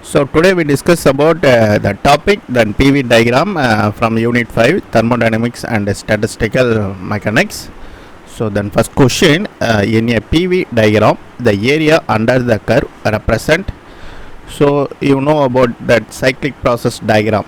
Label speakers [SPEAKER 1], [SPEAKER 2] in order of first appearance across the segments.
[SPEAKER 1] So today we discuss about the topic then PV diagram from Unit 5 Thermodynamics and Statistical Mechanics. So then first question, in a PV diagram the area under the curve represent, so you know about that cyclic process diagram.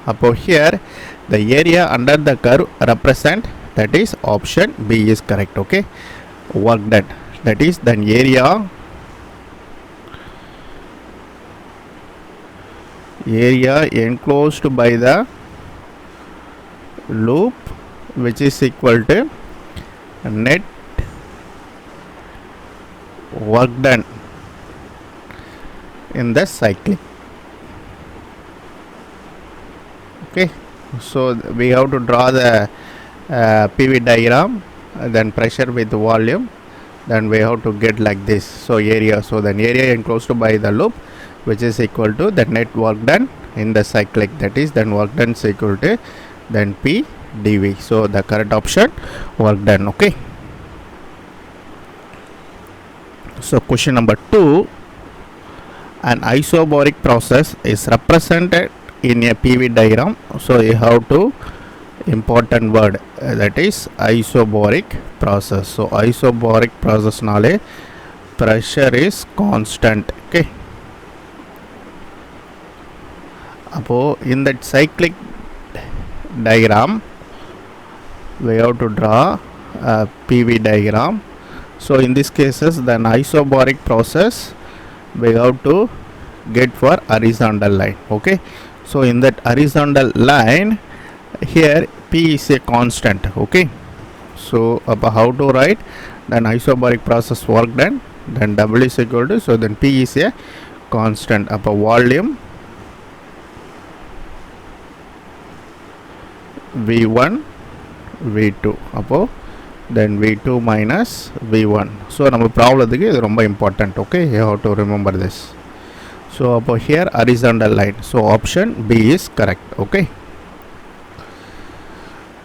[SPEAKER 1] Up here the area under the curve represent, that is option B is correct. Okay, work done, that is then area enclosed by the loop, which is equal to net work done in the cyclic. Okay, so we have to draw the PV diagram, then pressure with volume, then we have to get like this. So area, so then area enclosed by the loop, which is equal to the net work done in the cyclic, that is then work done is equal to then P dV. So the correct option, work done. Okay, so question number 2, an isobaric process is represented in a PV diagram. So you have to important word, that is isobaric process. So isobaric process nale pressure is constant. Okay, in that cyclic diagram we have to draw a PV diagram. So in this cases then isobaric process we have to get for horizontal line. Okay, so in that horizontal line here P is a constant. Okay, so how to write, then isobaric process work done, then W is equal to, so then P is a constant, volume V1 V2 then V2 minus V1. So நம்ம ப்ராப்ளத்துக்கு இது ரொம்ப important. Okay, you have to remember this. So here horizontal line, so option B is correct. Okay,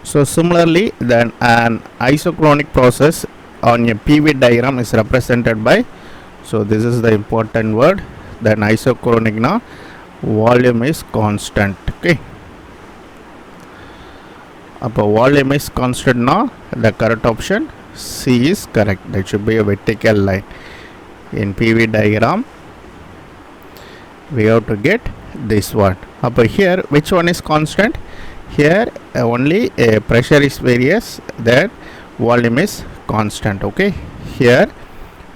[SPEAKER 1] so similarly then an isochronic process on a PV diagram is represented by, so this is the important word, then isochronic na volume is constant. Okay, volume is constant now, the correct option C is correct. That should be a vertical line in PV diagram. We have to get this one. Here which one is constant? Here only pressure is various, that volume is constant. Okay, here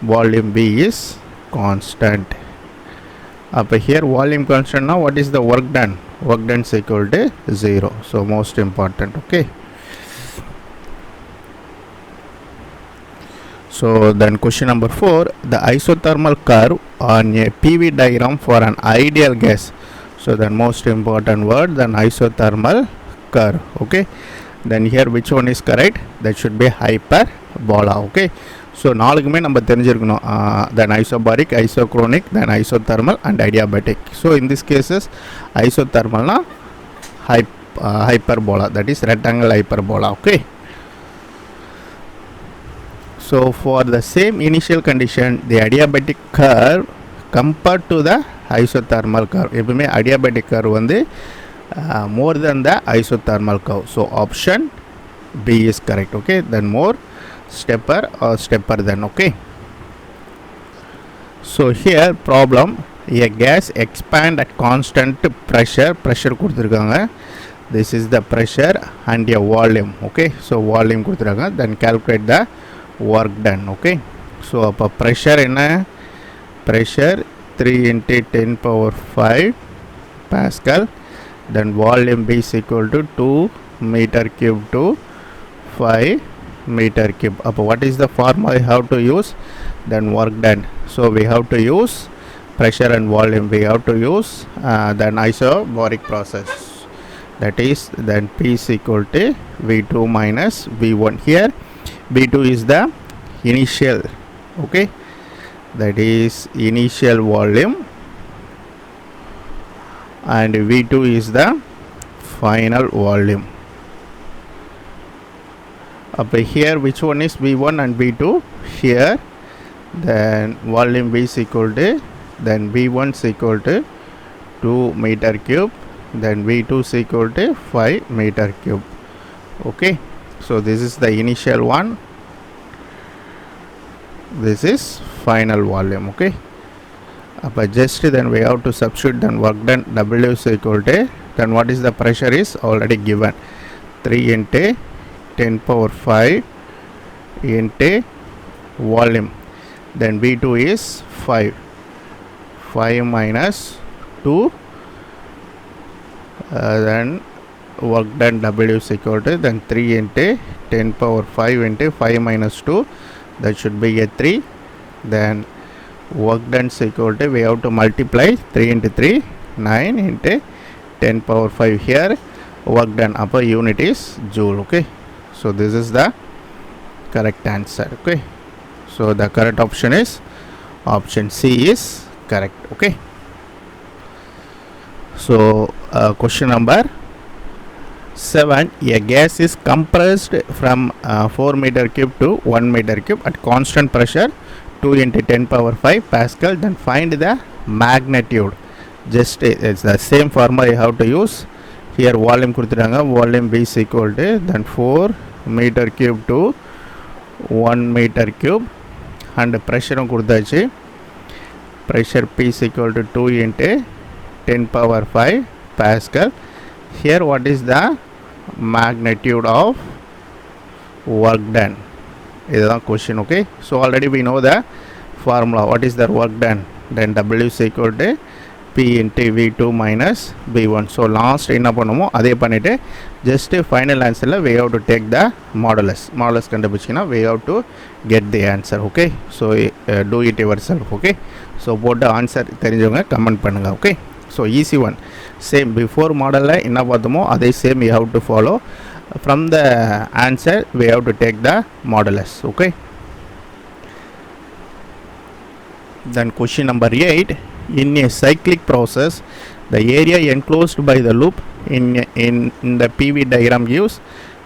[SPEAKER 1] volume V is constant. Here volume constant, now what is the work done? Work done is equal to 0. So most important. Okay, so then question number 4, the isothermal curve on a PV diagram for an ideal gas. So then most important word, then isothermal curve. Okay, then here which one is correct? That should be hyperbola. Okay, so நாலுக்குமே நம்ம தெரிஞ்சிருக்கணும், then isobaric, isochronic, then isothermal and adiabatic. So in these cases isothermal na hyperbola, that is rectangle hyperbola. Okay, so for the same initial condition the adiabatic curve compared to the isothermal curve, எப்பவுமே adiabatic curve வந்து more than the isothermal curve. So option B is correct. Okay, then more stepper or stepper then. Okay, so here problem, a gas expand at constant pressure கொடுத்திருக்காங்க, this is the pressure and a volume. Okay, so volume கொடுத்திருக்காங்க, then calculate the work done. Okay, so pressure என்ன, pressure 3 into 10 power 5 Pascal, then volume B is equal to 2 meter cube to 5 meter cube. What is the formula we have to use? Then work done, so we have to use pressure and volume, we have to use then isobaric process, that is then P is equal to V2 minus V1. Here V2 is the initial. Okay, that is initial volume, and V2 is the final volume. Here which one is V1 and V2? Here then volume V is equal to, then V1 is equal to 2 meter cube, then V2 is equal to 5 meter cube. Okay, so this is the initial one, this is final volume. Okay, but just then we have to substitute, then work done W is equal to, then what is the pressure is already given, 3 into 10 power 5 into volume, then V2 is 5 minus 2, then work done W is equal to, then 3 into 10 power 5 into 5 minus 2, that should be a 3, then work done is equal to, we have to multiply 3 into 3, 9 into 10 power 5 here, work done, upper unit is joule. Okay, so this is the correct answer. Okay, so the correct option is option C is correct. Okay, so question number 7, a gas is compressed from 4 meter cube to 1 meter cube at constant pressure 2 into 10 power 5 Pascal, then find the magnitude. Just it's the same formula you have to use here. Volume kuduthiranga, volume V is equal to, then 4 meter cube to 1 meter cube, and pressure kuduthachi, pressure P is equal to 2 into 10 power 5 Pascal. Here what is the magnitude of work done? This is the question. Okay, so already we know the formula. What is the work done? Then W is equal to P into V2 minus V1. So last enna பண்ணுமோ அதே பண்ணிட்டு just final answer la we have to take the modulus கண்டுபிடிச்சினா we have to get the answer. Okay, so do it yourself. Okay, so போட்டு answer தெரிஞ்சவங்க comment பண்ணுங்க. Okay, so easy one, same before model la enna பார்த்தோமோ அதே same you have to follow. From the answer we have to take the modulus. Okay, then question number 8, in a cyclic process the area enclosed by the loop in the PV diagram gives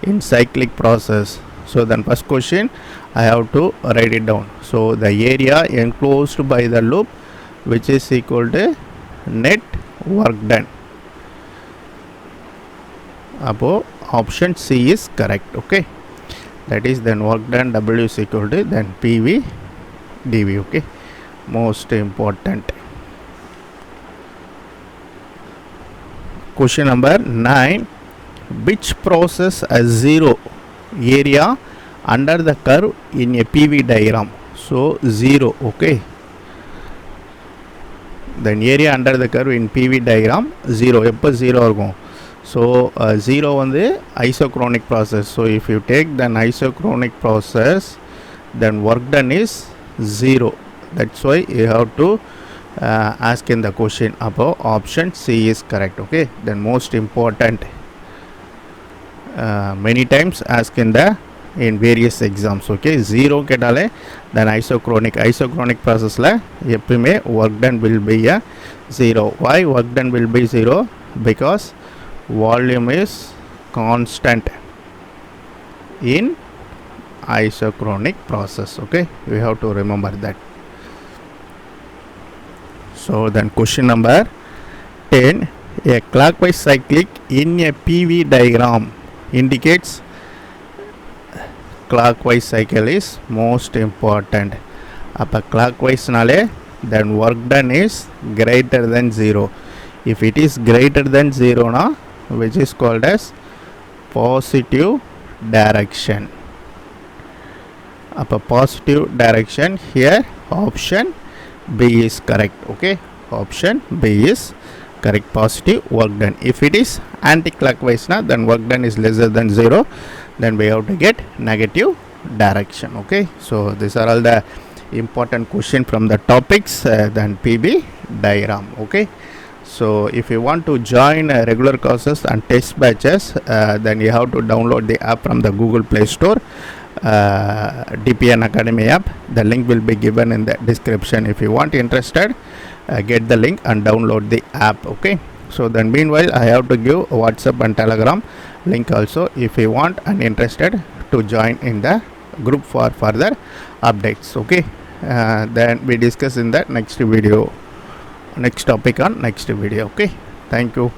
[SPEAKER 1] in cyclic process. So then first question I have to write it down. So the area enclosed by the loop, which is equal to net work done. Apo option C is correct. Okay, that is then work done W is equal to then PV dV. Okay, most important. Question number 9, which process has zero area under the curve in a PV diagram? So 0. Okay, then area under the curve in PV diagram 0. எப்போ 0 இருக்கும்? So 0 வந்து isochronic process. So if you take the isochronic process, then work done is 0. That's why you have to ask in the question. Above option C is correct. Okay, then most important, many times ask in various exams. Okay, 0 ketale then isochronic process la eppume work done will be a 0. Why work done will be 0? Because volume is constant in isochronic process. Okay, we have to remember that. So then question number 10, a clockwise cyclic in a PV diagram indicates clockwise cycle is most important. Appa clockwise nale then work done is greater than 0. If it is greater than 0 na, which is called as positive direction. Appa positive direction, here option B is correct. Okay, option B is correct, positive work done. If it is anti-clockwise na, then work done is lesser than 0, then we have to get negative direction. Okay, so these are all the important question from the topics then PV diagram. Okay, so if you want to join regular courses and test batches, then you have to download the app from the Google Play Store, DPN Academy app. The link will be given in the description. If you want interested, get the link and download the app. Okay, so then meanwhile I have to give WhatsApp and Telegram link also if you want and interested to join in the group for further updates. Okay, then we discuss in the next video. next topic on next video. Okay, thank you.